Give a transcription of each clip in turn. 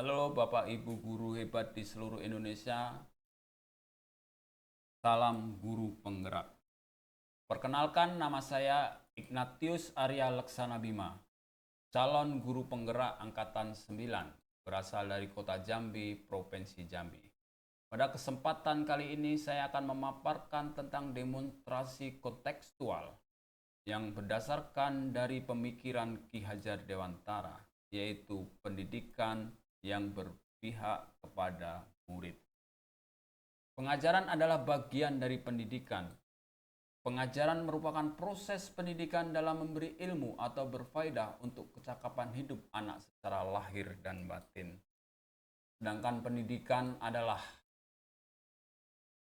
Halo Bapak Ibu guru hebat di seluruh Indonesia, salam guru penggerak. Perkenalkan nama saya Ignatius Arya Leksana Bima, calon guru penggerak Angkatan 9, berasal dari Kota Jambi, Provinsi Jambi. Pada kesempatan kali ini saya akan memaparkan tentang demonstrasi kontekstual yang berdasarkan dari pemikiran Ki Hajar Dewantara, yaitu pendidikan yang berpihak kepada murid. Pengajaran adalah bagian dari pendidikan. Pengajaran merupakan proses pendidikan dalam memberi ilmu atau berfaedah untuk kecakapan hidup anak secara lahir dan batin. Sedangkan pendidikan adalah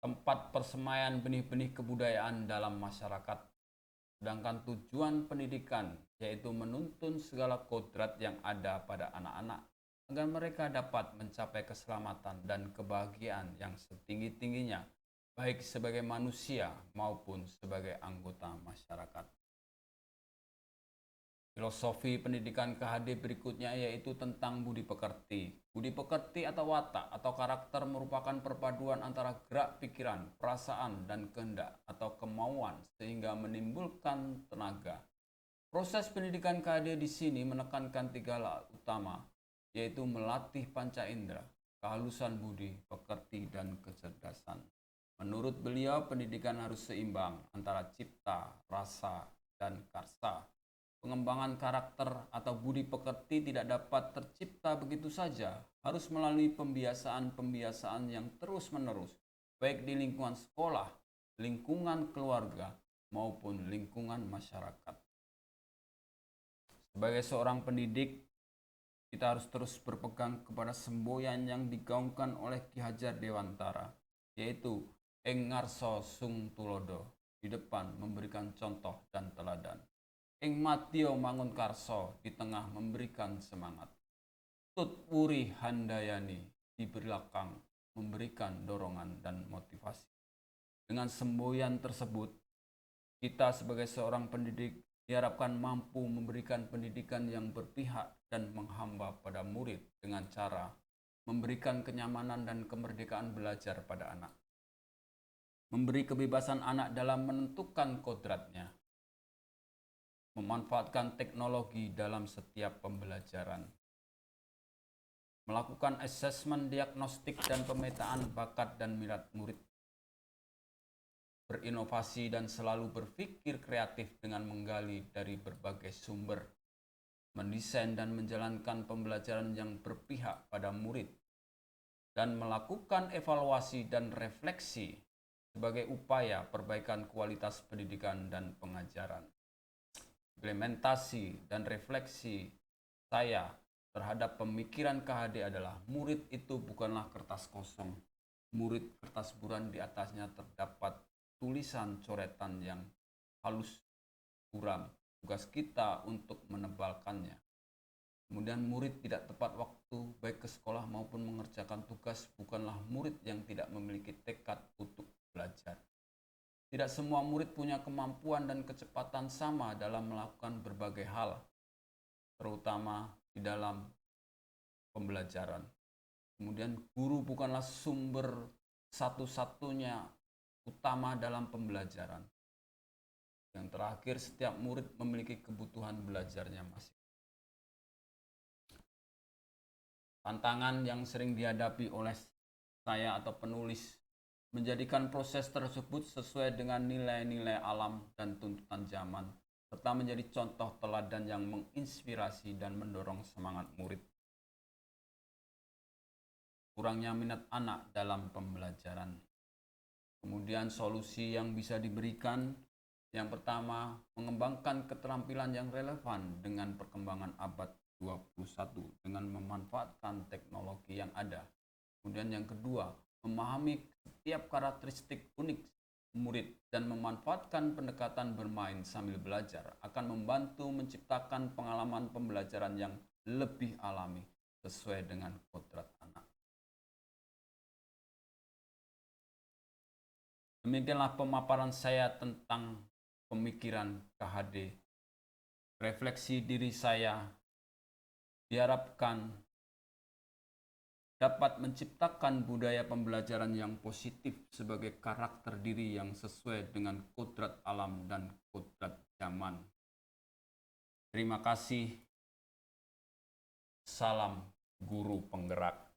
tempat persemaian benih-benih kebudayaan dalam masyarakat. Sedangkan tujuan pendidikan yaitu menuntun segala kodrat yang ada pada anak-anak agar mereka dapat mencapai keselamatan dan kebahagiaan yang setinggi-tingginya, baik sebagai manusia maupun sebagai anggota masyarakat. Filosofi pendidikan KHD berikutnya yaitu tentang budi pekerti. Budi pekerti atau watak atau karakter merupakan perpaduan antara gerak pikiran, perasaan, dan kehendak atau kemauan sehingga menimbulkan tenaga. Proses pendidikan KHD di sini menekankan tiga hal utama, yaitu melatih panca indera, kehalusan budi, pekerti, dan kecerdasan. Menurut beliau, pendidikan harus seimbang antara cipta, rasa, dan karsa. Pengembangan karakter atau budi pekerti tidak dapat tercipta begitu saja, harus melalui pembiasaan-pembiasaan yang terus-menerus, baik di lingkungan sekolah, lingkungan keluarga, maupun lingkungan masyarakat. Sebagai seorang pendidik, kita harus terus berpegang kepada semboyan yang digaungkan oleh Ki Hajar Dewantara, yaitu Ing ngarsa sung tulodo, di depan memberikan contoh dan teladan. Ing madya mangun karso, di tengah memberikan semangat. Tut wuri handayani, di belakang memberikan dorongan dan motivasi. Dengan semboyan tersebut, kita sebagai seorang pendidik diharapkan mampu memberikan pendidikan yang berpihak dan menghamba pada murid dengan cara memberikan kenyamanan dan kemerdekaan belajar pada anak. Memberi kebebasan anak dalam menentukan kodratnya. Memanfaatkan teknologi dalam setiap pembelajaran. Melakukan asesmen diagnostik dan pemetaan bakat dan minat murid. Berinovasi dan selalu berpikir kreatif dengan menggali dari berbagai sumber. Mendesain dan menjalankan pembelajaran yang berpihak pada murid. Dan melakukan evaluasi dan refleksi sebagai upaya perbaikan kualitas pendidikan dan pengajaran. Implementasi dan refleksi saya terhadap pemikiran KHD adalah murid itu bukanlah kertas kosong. Murid kertas buram di atasnya terdapat tulisan coretan yang halus buram. Tugas kita untuk menebalkannya. Kemudian murid tidak tepat waktu baik ke sekolah maupun mengerjakan tugas bukanlah murid yang tidak memiliki tekad untuk belajar. Tidak semua murid punya kemampuan dan kecepatan sama dalam melakukan berbagai hal, terutama di dalam pembelajaran. Kemudian guru bukanlah sumber satu-satunya utama dalam pembelajaran. Yang terakhir, setiap murid memiliki kebutuhan belajarnya masing. Tantangan yang sering dihadapi oleh saya atau penulis menjadikan proses tersebut sesuai dengan nilai-nilai alam dan tuntutan zaman, serta menjadi contoh teladan yang menginspirasi dan mendorong semangat murid. Kurangnya minat anak dalam pembelajaran. Kemudian solusi yang bisa diberikan, yang pertama, mengembangkan keterampilan yang relevan dengan perkembangan abad 21 dengan memanfaatkan teknologi yang ada. Kemudian yang kedua, memahami setiap karakteristik unik murid dan memanfaatkan pendekatan bermain sambil belajar akan membantu menciptakan pengalaman pembelajaran yang lebih alami sesuai dengan kodrat anak. Demikianlah pemaparan saya tentang pemikiran KHD. Refleksi diri saya diharapkan dapat menciptakan budaya pembelajaran yang positif sebagai karakter diri yang sesuai dengan kodrat alam dan kodrat zaman. Terima kasih. Salam guru penggerak.